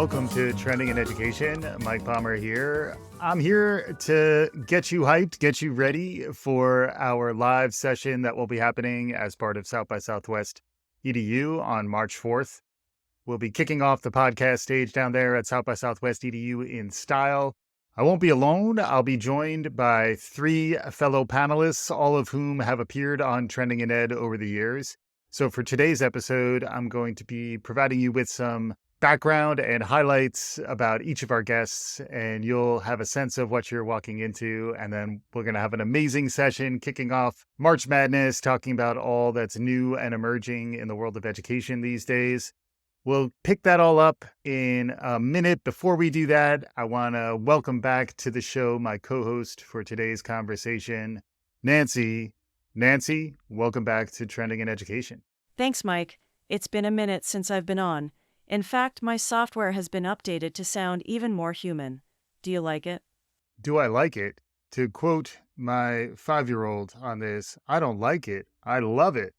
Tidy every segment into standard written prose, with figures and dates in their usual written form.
Welcome to Trending in Education. Mike Palmer here. I'm here to get you hyped, get you ready for our live session that will be happening as part of South by Southwest EDU on March 4th. We'll be kicking off the podcast stage down there at South by Southwest EDU in style. I won't be alone. I'll be joined by three fellow panelists, all of whom have appeared on Trending in Ed over the years. So for today's episode, I'm going to be providing you with some background and highlights about each of our guests, and you'll have a sense of what you're walking into. And then we're going to have an amazing session kicking off March Madness, talking about all that's new and emerging in the world of education these days. We'll pick that all up in a minute. Before we do that, I want to welcome back to the show my co-host for today's conversation, Nancy. Nancy, welcome back to Trending in Education. Thanks, Mike. It's been a minute since I've been on. In fact, my software has been updated to sound even more human. Do you like it? Do I like it? To quote my 5-year-old on this, I don't like it. I love it.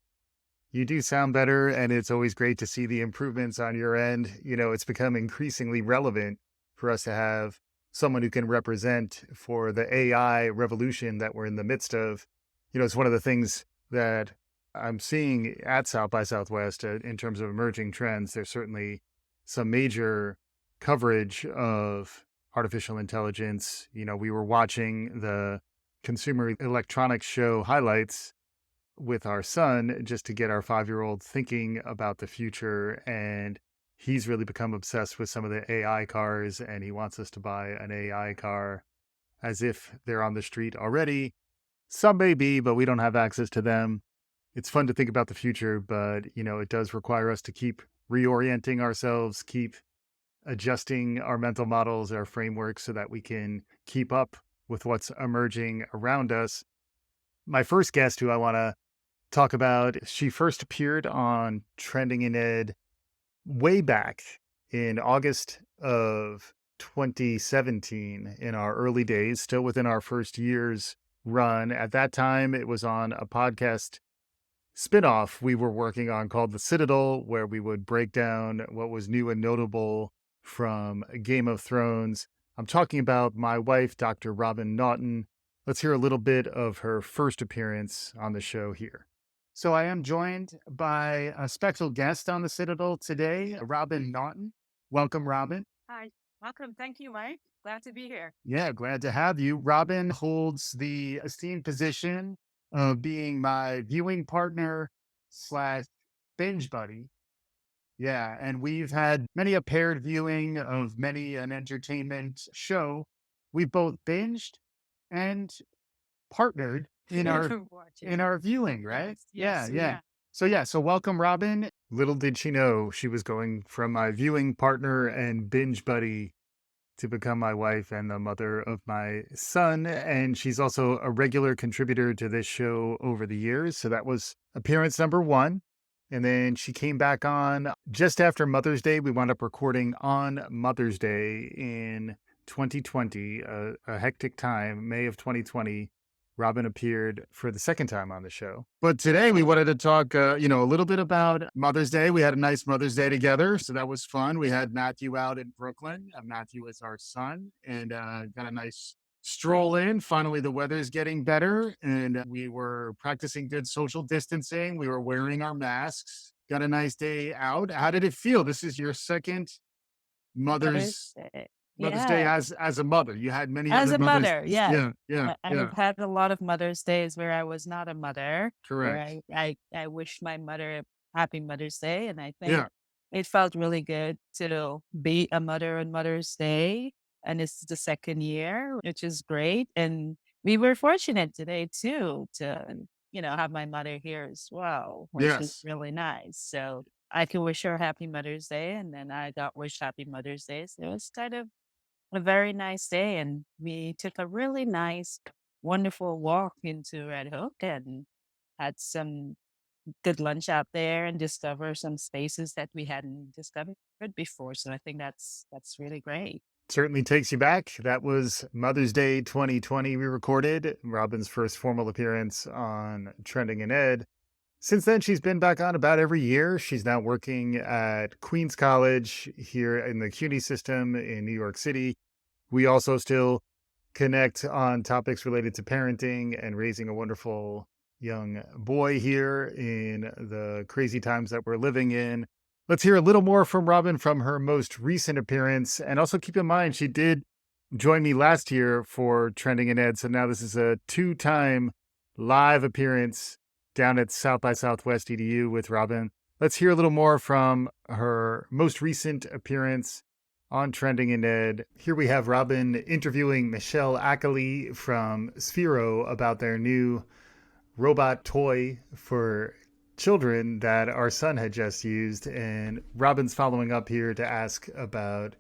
You do sound better, and it's always great to see the improvements on your end. You know, it's become increasingly relevant for us to have someone who can represent for the AI revolution that we're in the midst of. You know, it's one of the things that I'm seeing at South by Southwest in terms of emerging trends. There's certainly some major coverage of artificial intelligence. You know, we were watching the Consumer Electronics Show highlights with our son just to get our 5-year-old thinking about the future. And he's really become obsessed with some of the AI cars, and he wants us to buy an AI car as if they're on the street already. Some may be, but we don't have access to them. It's fun to think about the future, but, you know, it does require us to keep reorienting ourselves, keep adjusting our mental models, our frameworks, so that we can keep up with what's emerging around us. My first guest, who I want to talk about, she first appeared on Trending in Ed way back in August of 2017, in our early days, still within our first year's run. At that time, it was on a podcast spinoff we were working on called The Citadel, where we would break down what was new and notable from Game of Thrones. I'm talking about my wife, Dr. Robin Naughton. Let's hear a little bit of her first appearance on the show here. So I am joined by a special guest on The Citadel today, Robin Naughton. Welcome, Robin. Hi, welcome. Thank you, Mike. Glad to be here. Yeah, glad to have you. Robin holds the esteemed position of being my viewing partner / binge buddy. Yeah, and we've had many a paired viewing of many an entertainment show. We've both binged and partnered in our viewing, right? Yes. So welcome, Robin. Little did she know she was going from my viewing partner and binge buddy to become my wife and the mother of my son. And she's also a regular contributor to this show over the years. So that was appearance number 1. And then she came back on just after Mother's Day. We wound up recording on Mother's Day in 2020, a hectic time, May of 2020. Robin appeared for the second time on the show. But today we wanted to talk, a little bit about Mother's Day. We had a nice Mother's Day together, so that was fun. We had Matthew out in Brooklyn. Matthew is our son, and got a nice stroll in. Finally, the weather's getting better, and we were practicing good social distancing. We were wearing our masks. Got a nice day out. How did it feel? This is your second Mother's Day as a mother. You had many As other a mothers. mother, yeah. Yeah. I've had a lot of Mother's Days where I was not a mother. Correct. Where I wished my mother a happy Mother's Day, and I think it felt really good to be a mother on Mother's Day. And it's the second year, which is great. And we were fortunate today too to have my mother here as well, which is really nice. So I can wish her happy Mother's Day, and then I got wished happy Mother's Day. So it was kind of a very nice day, and we took a really nice, wonderful walk into Red Hook and had some good lunch out there and discover some spaces that we hadn't discovered before. So I think that's really great. Certainly takes you back. That was Mother's Day 2020 we recorded, Robin's first formal appearance on Trending in Ed. Since then, she's been back on about every year. She's now working at Queens College here in the CUNY system in New York City. We also still connect on topics related to parenting and raising a wonderful young boy here in the crazy times that we're living in. Let's hear a little more from Robin from her most recent appearance. And also keep in mind, she did join me last year for Trending in Ed. So now this is a 2-time live appearance down at South by Southwest EDU with Robin. Let's hear a little more from her most recent appearance on Trending in Ed. Here we have Robin interviewing Michelle Ackley from Sphero about their new robot toy for children that our son had just used. And Robin's following up here to ask about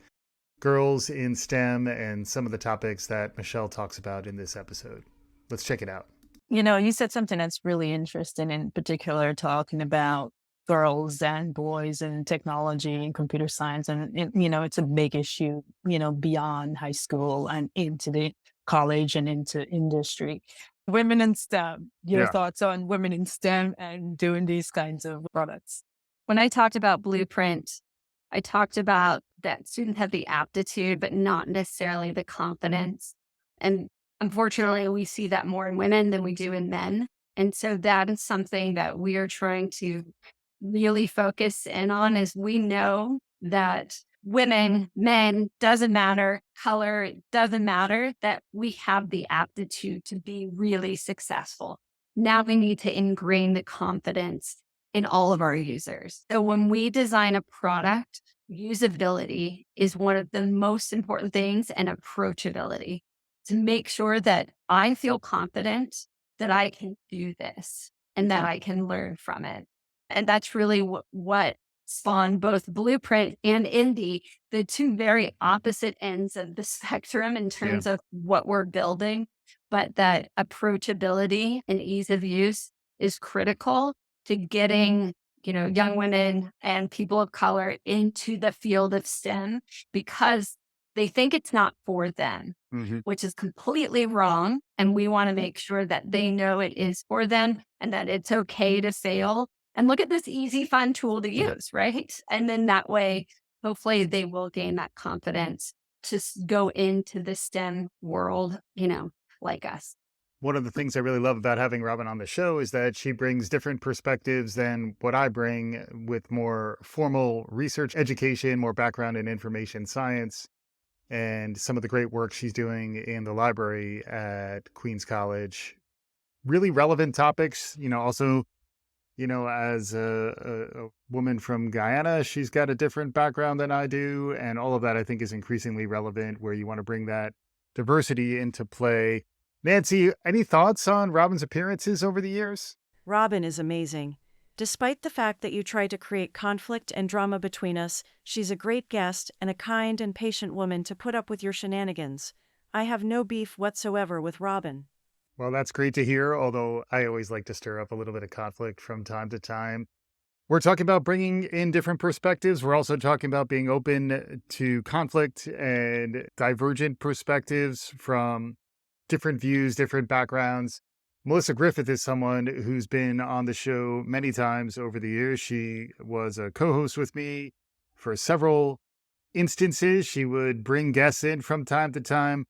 girls in STEM and some of the topics that Michelle talks about in this episode. Let's check it out. You said something that's really interesting, in particular, talking about girls and boys and technology and computer science. And, it's a big issue, beyond high school and into the college and into industry. Women in STEM, your thoughts on women in STEM and doing these kinds of products? When I talked about Blueprint, I talked about that students have the aptitude, but not necessarily the confidence. And unfortunately, we see that more in women than we do in men. And so that is something that we are trying to really focus in on, is we know that women, men, doesn't matter, color, doesn't matter, that we have the aptitude to be really successful. Now we need to ingrain the confidence in all of our users. So when we design a product, usability is one of the most important things, and approachability, to make sure that I feel confident that I can do this and that I can learn from it. And that's really what spawned both Blueprint and Indie, the two very opposite ends of the spectrum in terms of what we're building. But that approachability and ease of use is critical to getting, young women and people of color into the field of STEM, because they think it's not for them, which is completely wrong. And we want to make sure that they know it is for them and that it's okay to fail. And look at this easy, fun tool to use, right? And then that way, hopefully they will gain that confidence to go into the STEM world, like us. One of the things I really love about having Robin on the show is that she brings different perspectives than what I bring, with more formal research education, more background in information science, and some of the great work she's doing in the library at Queens College. Really relevant topics, also, as a woman from Guyana, she's got a different background than I do. And all of that, I think, is increasingly relevant, where you want to bring that diversity into play. Nancy, any thoughts on Robin's appearances over the years? Robin is amazing. Despite the fact that you try to create conflict and drama between us, she's a great guest and a kind and patient woman to put up with your shenanigans. I have no beef whatsoever with Robin. Well, that's great to hear, although I always like to stir up a little bit of conflict from time to time. We're talking about bringing in different perspectives. We're also talking about being open to conflict and divergent perspectives from different views, different backgrounds. Melissa Griffith is someone who's been on the show many times over the years. She was a co-host with me for several instances. She would bring guests in from time to time.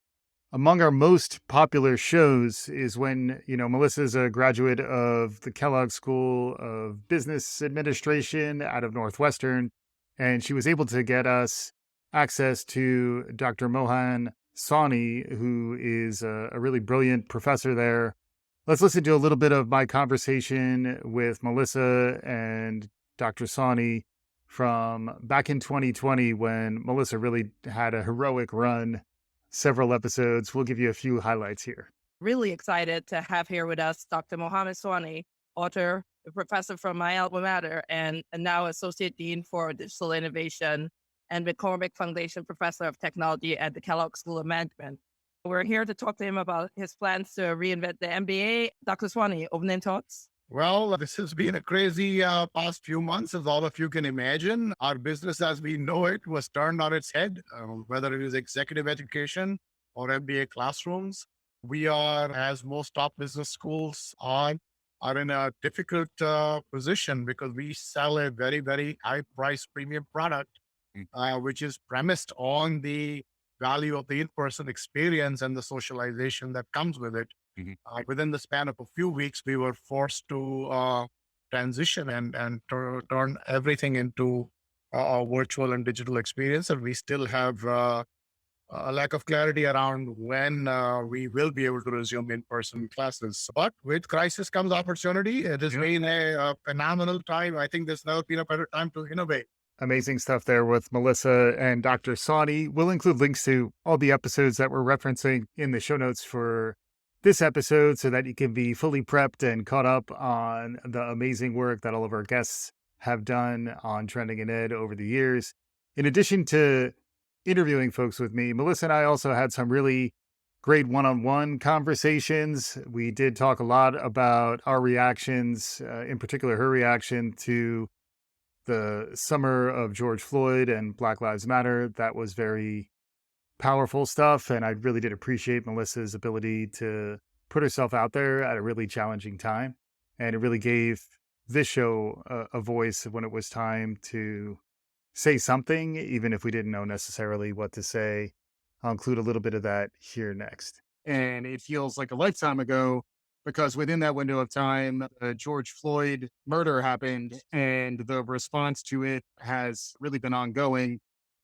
Among our most popular shows is when, Melissa's a graduate of the Kellogg School of Business Administration out of Northwestern, and she was able to get us access to Dr. Mohan Sawhney, who is a really brilliant professor there. Let's listen to a little bit of my conversation with Melissa and Dr. Sawhney from back in 2020, when Melissa really had a heroic run, several episodes. We'll give you a few highlights here. Really excited to have here with us Dr. Mohammed Sawhney, author, a professor from my alma mater, and now Associate Dean for Digital Innovation and McCormick Foundation Professor of Technology at the Kellogg School of Management. We're here to talk to him about his plans to reinvent the MBA. Dr. Sawhney, opening thoughts? Well, this has been a crazy past few months, as all of you can imagine. Our business as we know it was turned on its head, whether it is executive education or MBA classrooms. We are, as most top business schools are, are in a difficult position because we sell a very, very high price premium product, which is premised on the value of the in-person experience and the socialization that comes with it. Within the span of a few weeks, we were forced to transition and turn everything into a virtual and digital experience. And we still have a lack of clarity around when we will be able to resume in-person classes. But with crisis comes opportunity. It has been a phenomenal time. I think there's never been a better time to innovate. Amazing stuff there with Melissa and Dr. Sawney. We'll include links to all the episodes that we're referencing in the show notes for this episode so that you can be fully prepped and caught up on the amazing work that all of our guests have done on Trending in Ed over the years. In addition to interviewing folks with me, Melissa and I also had some really great one-on-one conversations. We did talk a lot about our reactions, in particular her reaction to the summer of George Floyd and Black Lives Matter. That was very powerful stuff. And I really did appreciate Melissa's ability to put herself out there at a really challenging time. And it really gave this show a voice when it was time to say something, even if we didn't know necessarily what to say. I'll include a little bit of that here next. And it feels like a lifetime ago because within that window of time, the George Floyd murder happened and the response to it has really been ongoing.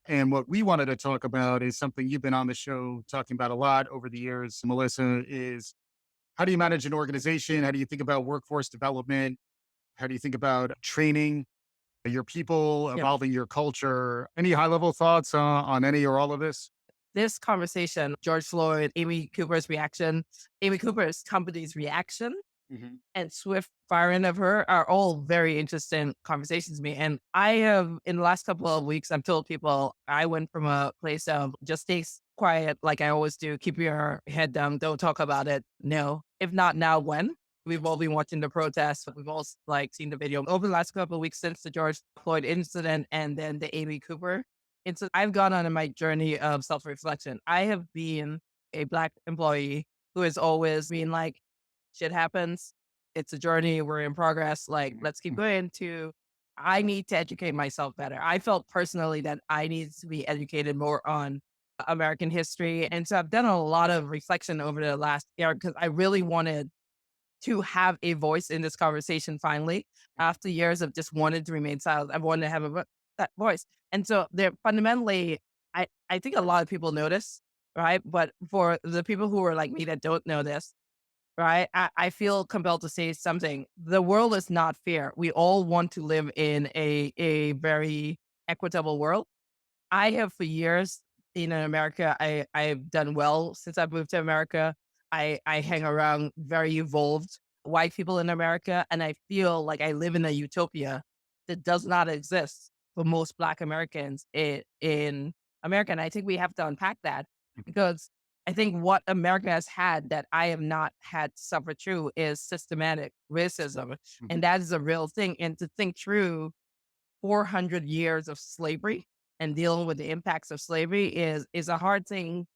And what we wanted to talk about is something you've been on the show talking about a lot over the years, Melissa, is how do you manage an organization? How do you think about workforce development? How do you think about training your people, evolving your culture? Any high level thoughts on any or all of this? This conversation, George Floyd, Amy Cooper's reaction, Amy Cooper's company's reaction, and swift firing of her are all very interesting conversations to me. And I have, in the last couple of weeks, I've told people I went from a place of just stay quiet, like I always do, keep your head down, don't talk about it. No, if not now, when? We've all been watching the protests. We've all seen the video over the last couple of weeks since the George Floyd incident and then the Amy Cooper incident. I've gone on my journey of self-reflection. I have been a Black employee who has always been like, shit happens. It's a journey. We're in progress. Like, let's keep going I need to educate myself better. I felt personally that I needed to be educated more on American history. And so I've done a lot of reflection over the last year because I really wanted to have a voice in this conversation finally. After years of just wanted to remain silent, I wanted to have that voice. And so they're fundamentally, I think a lot of people know this, right? But for the people who are like me that don't know this, right? I feel compelled to say something. The world is not fair. We all want to live in a very equitable world. I have for years been in America. I've done well since I've moved to America. I hang around very evolved white people in America, and I feel like I live in a utopia that does not exist for most Black Americans in America. And I think we have to unpack that because I think what America has had that I have not had to suffer through is systematic racism. And that is a real thing. And to think through 400 years of slavery and dealing with the impacts of slavery is a hard thing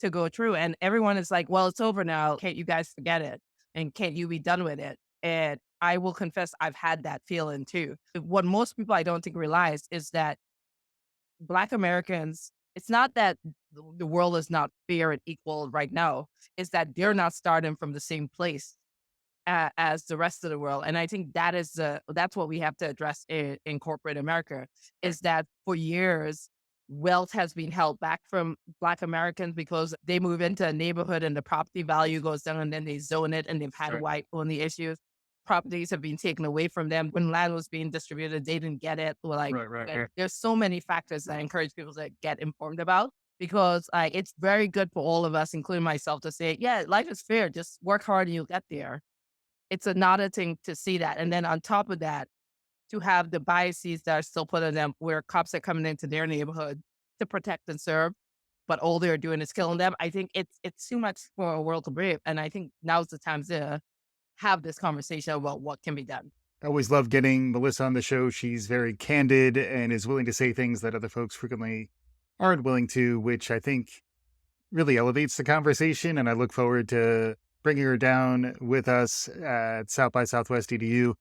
to go through. And everyone is like, well, it's over now. Can't you guys forget it? And can't you be done with it? And I will confess, I've had that feeling too. What most people I don't think realize is that Black Americans, it's not that the world is not fair and equal right now. It's that they're not starting from the same place as the rest of the world. And I think that's what we have to address in corporate America is that for years, wealth has been held back from Black Americans because they move into a neighborhood and the property value goes down and then they zone it and they've had white only issues. Properties have been taken away from them. When land was being distributed, they didn't get it. There's so many factors that I encourage people to get informed about because it's very good for all of us, including myself, to say, yeah, life is fair. Just work hard and you'll get there. It's another thing to see that. And then on top of that, to have the biases that are still put on them where cops are coming into their neighborhood to protect and serve, but all they're doing is killing them. I think it's too much for a world to brave. And I think now's the time to have this conversation about what can be done. I always love getting Melissa on the show. She's very candid and is willing to say things that other folks frequently aren't willing to, which I think really elevates the conversation. And I look forward to bringing her down with us at South by Southwest EDU.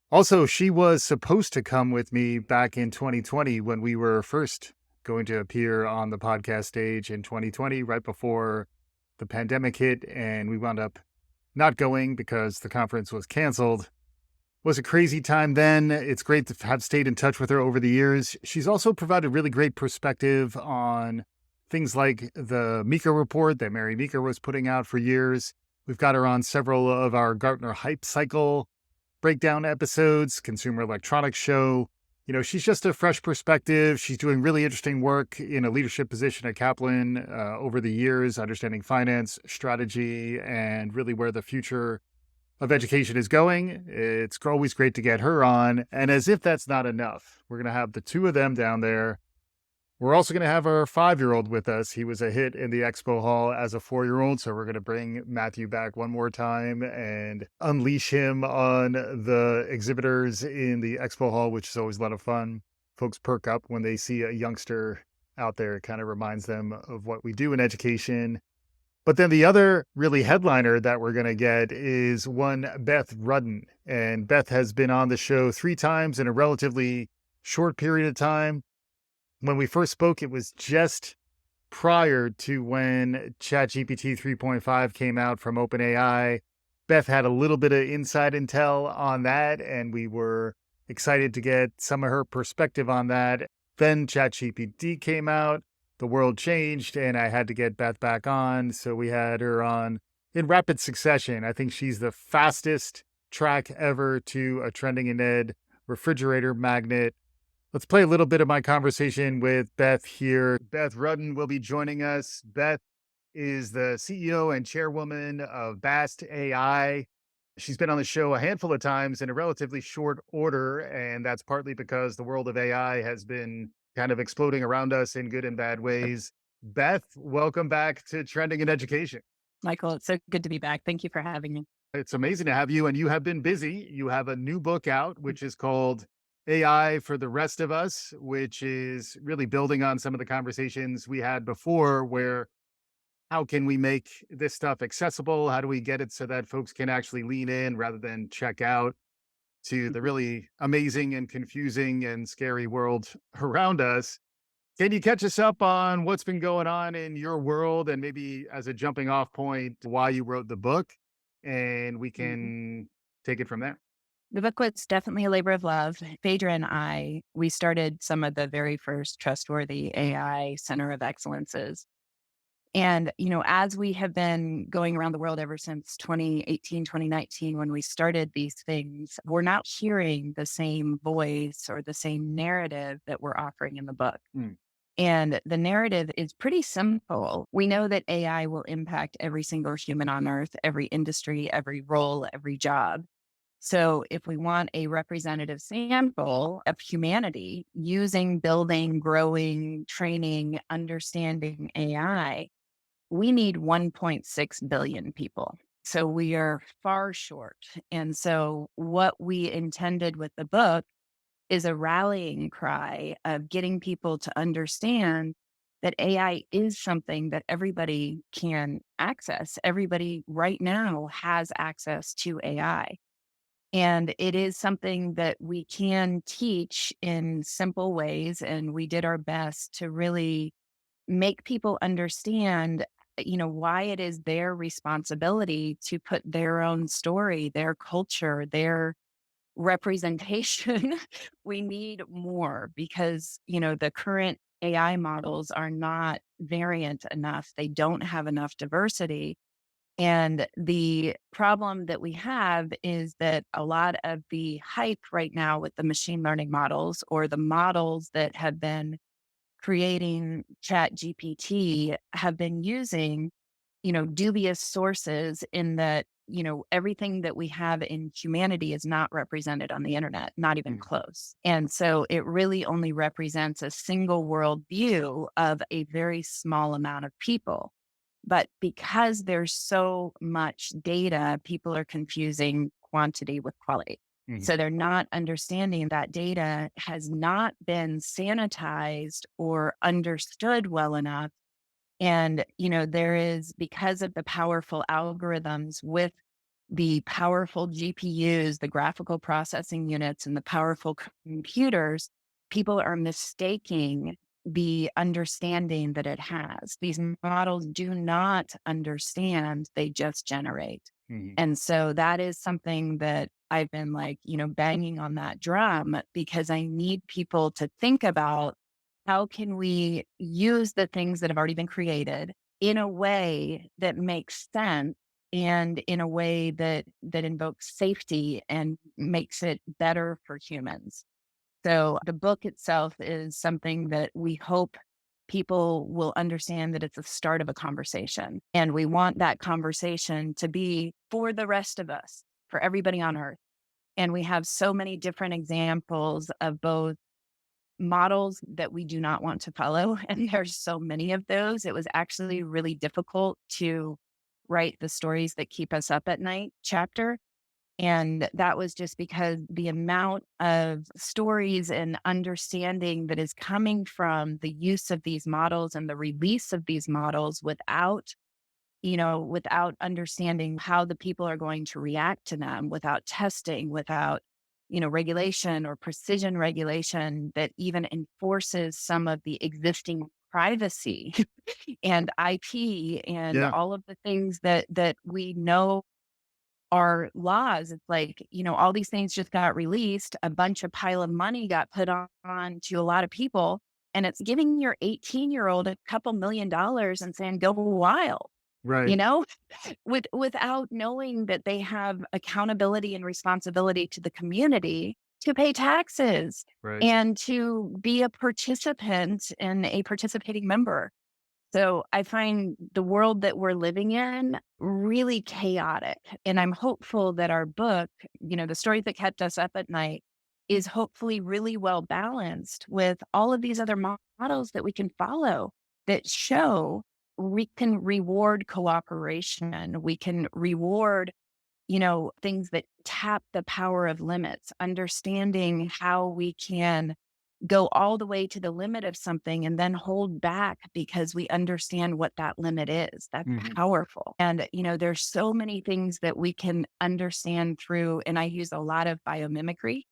Also, she was supposed to come with me back in 2020 when we were first going to appear on the podcast stage in 2020, right before the pandemic hit, and we wound up not going because the conference was canceled. Was a crazy time then. It's great to have stayed in touch with her over the years. She's also provided really great perspective on things like the Meeker report that Mary Meeker was putting out for years. We've got her on several of our Gartner Hype Cycle breakdown episodes, Consumer Electronics Show. You know, she's just a fresh perspective. She's doing really interesting work in a leadership position at Kaplan over the years, understanding finance, strategy, and really where the future of education is going. It's always great to get her on. And as if that's not enough, we're going to have the two of them down there. We're also going to have our 5-year-old with us. He was a hit in the expo hall as a 4-year-old. So we're going to bring Matthew back one more time and unleash him on the exhibitors in the expo hall, which is always a lot of fun. Folks perk up when they see a youngster out there. It kind of reminds them of what we do in education. But then the other really headliner that we're going to get is one Beth Rudden. And Beth has been on the show 3 times in a relatively short period of time. When we first spoke, it was just prior to when ChatGPT 3.5 came out from OpenAI. Beth had a little bit of inside intel on that, and we were excited to get some of her perspective on that. Then ChatGPT came out, the world changed, and I had to get Beth back on. So we had her on in rapid succession. I think she's the fastest track ever to a trending in ed refrigerator magnet. Let's play a little bit of my conversation with Beth here. Beth Rudden will be joining us. Beth is the CEO and chairwoman of Bast AI. She's been on the show a handful of times in a relatively short order, and that's partly because the world of AI has been kind of exploding around us in good and bad ways. Beth, welcome back to Trending in Education. Michael, it's so good to be back. Thank you for having me. It's amazing to have you, and you have been busy. You have a new book out, which is called AI for the Rest of Us, which is really building on some of the conversations we had before, where how can we make this stuff accessible? How do we get it so that folks can actually lean in rather than check out to the really amazing and confusing and scary world around us? Can you catch us up on what's been going on in your world and maybe as a jumping off point, why you wrote the book? And we can take it from there. The book was definitely a labor of love. Phaedra and I, we started some of the very first trustworthy AI Center of Excellences. And, you know, as we have been going around the world ever since 2018, 2019, when we started these things, we're not hearing the same voice or the same narrative that we're offering in the book. And the narrative is pretty simple. We know that AI will impact every single human on earth, every industry, every role, every job. So if we want a representative sample of humanity using, building, growing, training, understanding AI, we need 1.6 billion people. So we are far short. And so what we intended with the book is a rallying cry of getting people to understand that AI is something that everybody can access. Everybody right now has access to AI. And it is something that we can teach in simple ways. And we did our best to really make people understand, you know, why it is their responsibility to put their own story, their culture, their representation. We need more because, you know, the current AI models are not variant enough. They don't have enough diversity. And the problem that we have is that a lot of the hype right now with the machine learning models or the models that have been creating Chat GPT have been using, you know, dubious sources in that, you know, everything that we have in humanity is not represented on the internet, not even close. And so it really only represents a single world view of a very small amount of people. But because there's so much data, people are confusing quantity with quality. So they're not understanding that data has not been sanitized or understood well enough And, there is, because of the powerful algorithms with the powerful GPUs, the graphical processing units, and the powerful computers, people are mistaking the understanding that it has. These models do not understand, they just generate. Mhm. And so that is something that I've been like, banging on that drum, because I need people to think about how can we use the things that have already been created in a way that makes sense, and in a way that invokes safety and makes it better for humans. So the book itself is something that we hope people will understand, that it's the start of a conversation. And we want that conversation to be for the rest of us, for everybody on earth. And we have so many different examples of both models that we do not want to follow. And there's so many of those. It was actually really difficult to write the stories that keep us up at night chapter. And that was just because the amount of stories and understanding that is coming from the use of these models and the release of these models without understanding how the people are going to react to them, without testing, without, regulation or precision regulation that even enforces some of the existing privacy and IP and Yeah. all of the things that we know are laws. It's like, all these things just got released. A bunch of pile of money got put on to a lot of people. And it's giving your 18-year-old a couple $1 million and saying, go wild, you Right. know, without knowing that they have accountability and responsibility to the community to pay taxes Right. and to be a participant and a participating member. So I find the world that we're living in really chaotic. And I'm hopeful that our book, The Stories That Kept Us Up at Night, is hopefully really well balanced with all of these other models that we can follow that show we can reward cooperation. We can reward, things that tap the power of limits, understanding how we can go all the way to the limit of something and then hold back because we understand what that limit is. That's Mhm. powerful. And, there's so many things that we can understand through, and I use a lot of biomimicry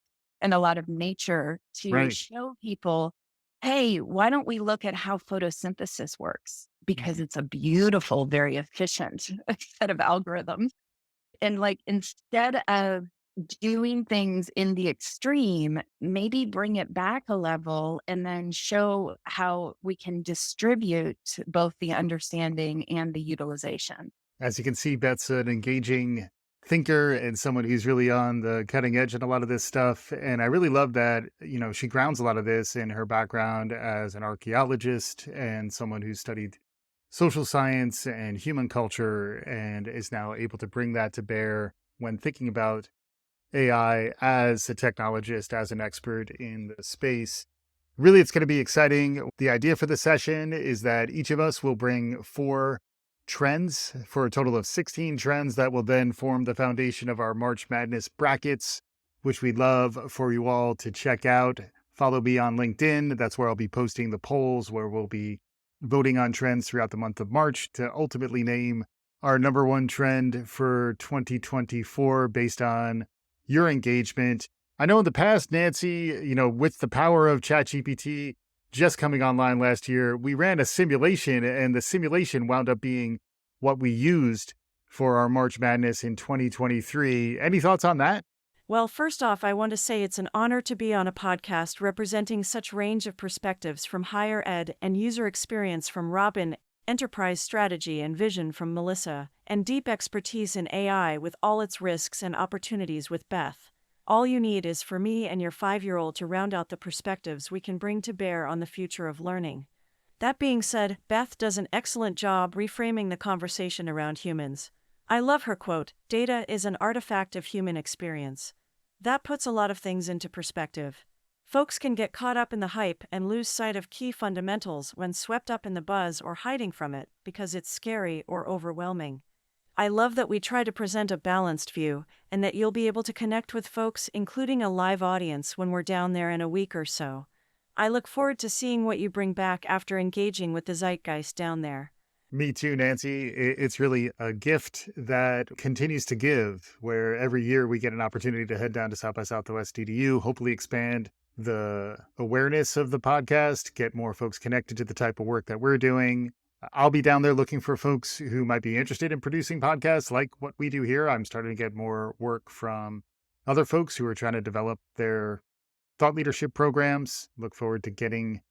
and a lot of nature to Right. show people, hey, why don't we look at how photosynthesis works? Because Mhm. it's a beautiful, very efficient set of algorithms. And like, instead of doing things in the extreme, maybe bring it back a level and then show how we can distribute both the understanding and the utilization. As you can see, Beth's an engaging thinker and someone who's really on the cutting edge in a lot of this stuff. And I really love that, she grounds a lot of this in her background as an archaeologist and someone who studied social science and human culture and is now able to bring that to bear when thinking about AI as a technologist, as an expert in the space. Really, it's going to be exciting. The idea for the session is that each of us will bring 4 trends for a total of 16 trends that will then form the foundation of our March Madness brackets, which we'd love for you all to check out. Follow me on LinkedIn. That's where I'll be posting the polls, where we'll be voting on trends throughout the month of March to ultimately name our number one trend for 2024 based on your engagement. I know in the past, Nancy, with the power of ChatGPT just coming online last year, we ran a simulation and the simulation wound up being what we used for our March Madness in 2023. Any thoughts on that? Well, first off, I want to say it's an honor to be on a podcast representing such range of perspectives from higher ed and user experience from Robin, enterprise strategy and vision from Melissa, and deep expertise in AI with all its risks and opportunities with Beth. All you need is for me and your 5-year-old to round out the perspectives we can bring to bear on the future of learning. That being said, Beth does an excellent job reframing the conversation around humans. I love her quote, "Data is an artifact of human experience." That puts a lot of things into perspective. Folks can get caught up in the hype and lose sight of key fundamentals when swept up in the buzz or hiding from it because it's scary or overwhelming. I love that we try to present a balanced view and that you'll be able to connect with folks, including a live audience, when we're down there in a week or so. I look forward to seeing what you bring back after engaging with the zeitgeist down there. Me too, Nancy. It's really a gift that continues to give, where every year we get an opportunity to head down to South by Southwest EDU, hopefully expand the awareness of the podcast, get more folks connected to the type of work that we're doing. I'll be down there looking for folks who might be interested in producing podcasts like what we do here. I'm starting to get more work from other folks who are trying to develop their thought leadership programs. Look forward to getting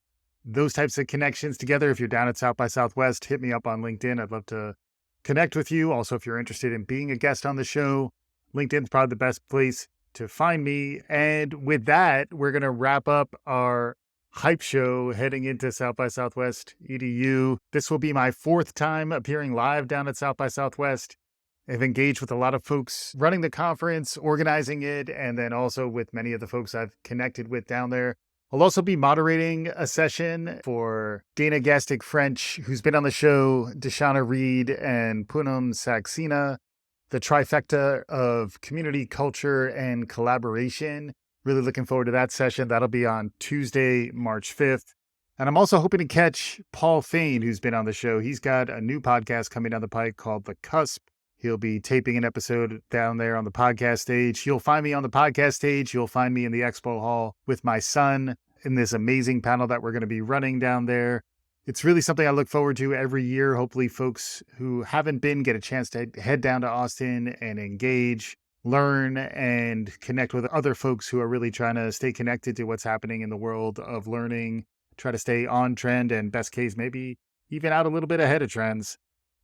those types of connections together. If you're down at South by Southwest, hit me up on LinkedIn. I'd love to connect with you. Also, if you're interested in being a guest on the show, LinkedIn's probably the best place to find me. And with that, we're going to wrap up our hype show heading into South by Southwest EDU. This will be my 4th time appearing live down at South by Southwest. I've engaged with a lot of folks running the conference, organizing it, and then also with many of the folks I've connected with down there. I'll also be moderating a session for Dana Gastic French, who's been on the show, Deshauna Reed, and Poonam Saxena, the trifecta of community, culture, and collaboration. Really looking forward to that session. That'll be on Tuesday, March 5th. And I'm also hoping to catch Paul Fain, who's been on the show. He's got a new podcast coming down the pike called The Cusp. He'll be taping an episode down there on the podcast stage. You'll find me on the podcast stage. You'll find me in the expo hall with my son in this amazing panel that we're going to be running down there. It's really something I look forward to every year. Hopefully folks who haven't been get a chance to head down to Austin and engage, learn, and connect with other folks who are really trying to stay connected to what's happening in the world of learning, try to stay on trend, and best case, maybe even out a little bit ahead of trends.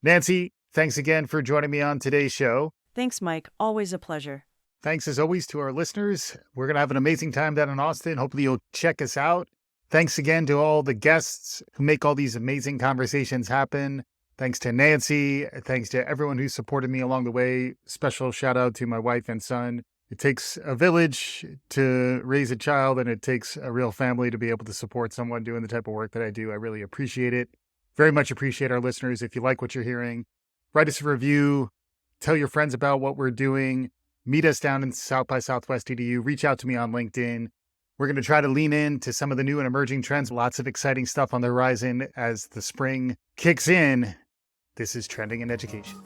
Nancy, thanks again for joining me on today's show. Thanks, Mike. Always a pleasure. Thanks as always to our listeners. We're going to have an amazing time down in Austin. Hopefully you'll check us out. Thanks again to all the guests who make all these amazing conversations happen. Thanks to Nancy. Thanks to everyone who supported me along the way. Special shout out to my wife and son. It takes a village to raise a child, and it takes a real family to be able to support someone doing the type of work that I do. I really appreciate it. Very much appreciate our listeners. If you like what you're hearing, write us a review. Tell your friends about what we're doing. Meet us down in South by Southwest EDU. Reach out to me on LinkedIn. We're going to try to lean into some of the new and emerging trends. Lots of exciting stuff on the horizon as the spring kicks in. This is Trending in Education.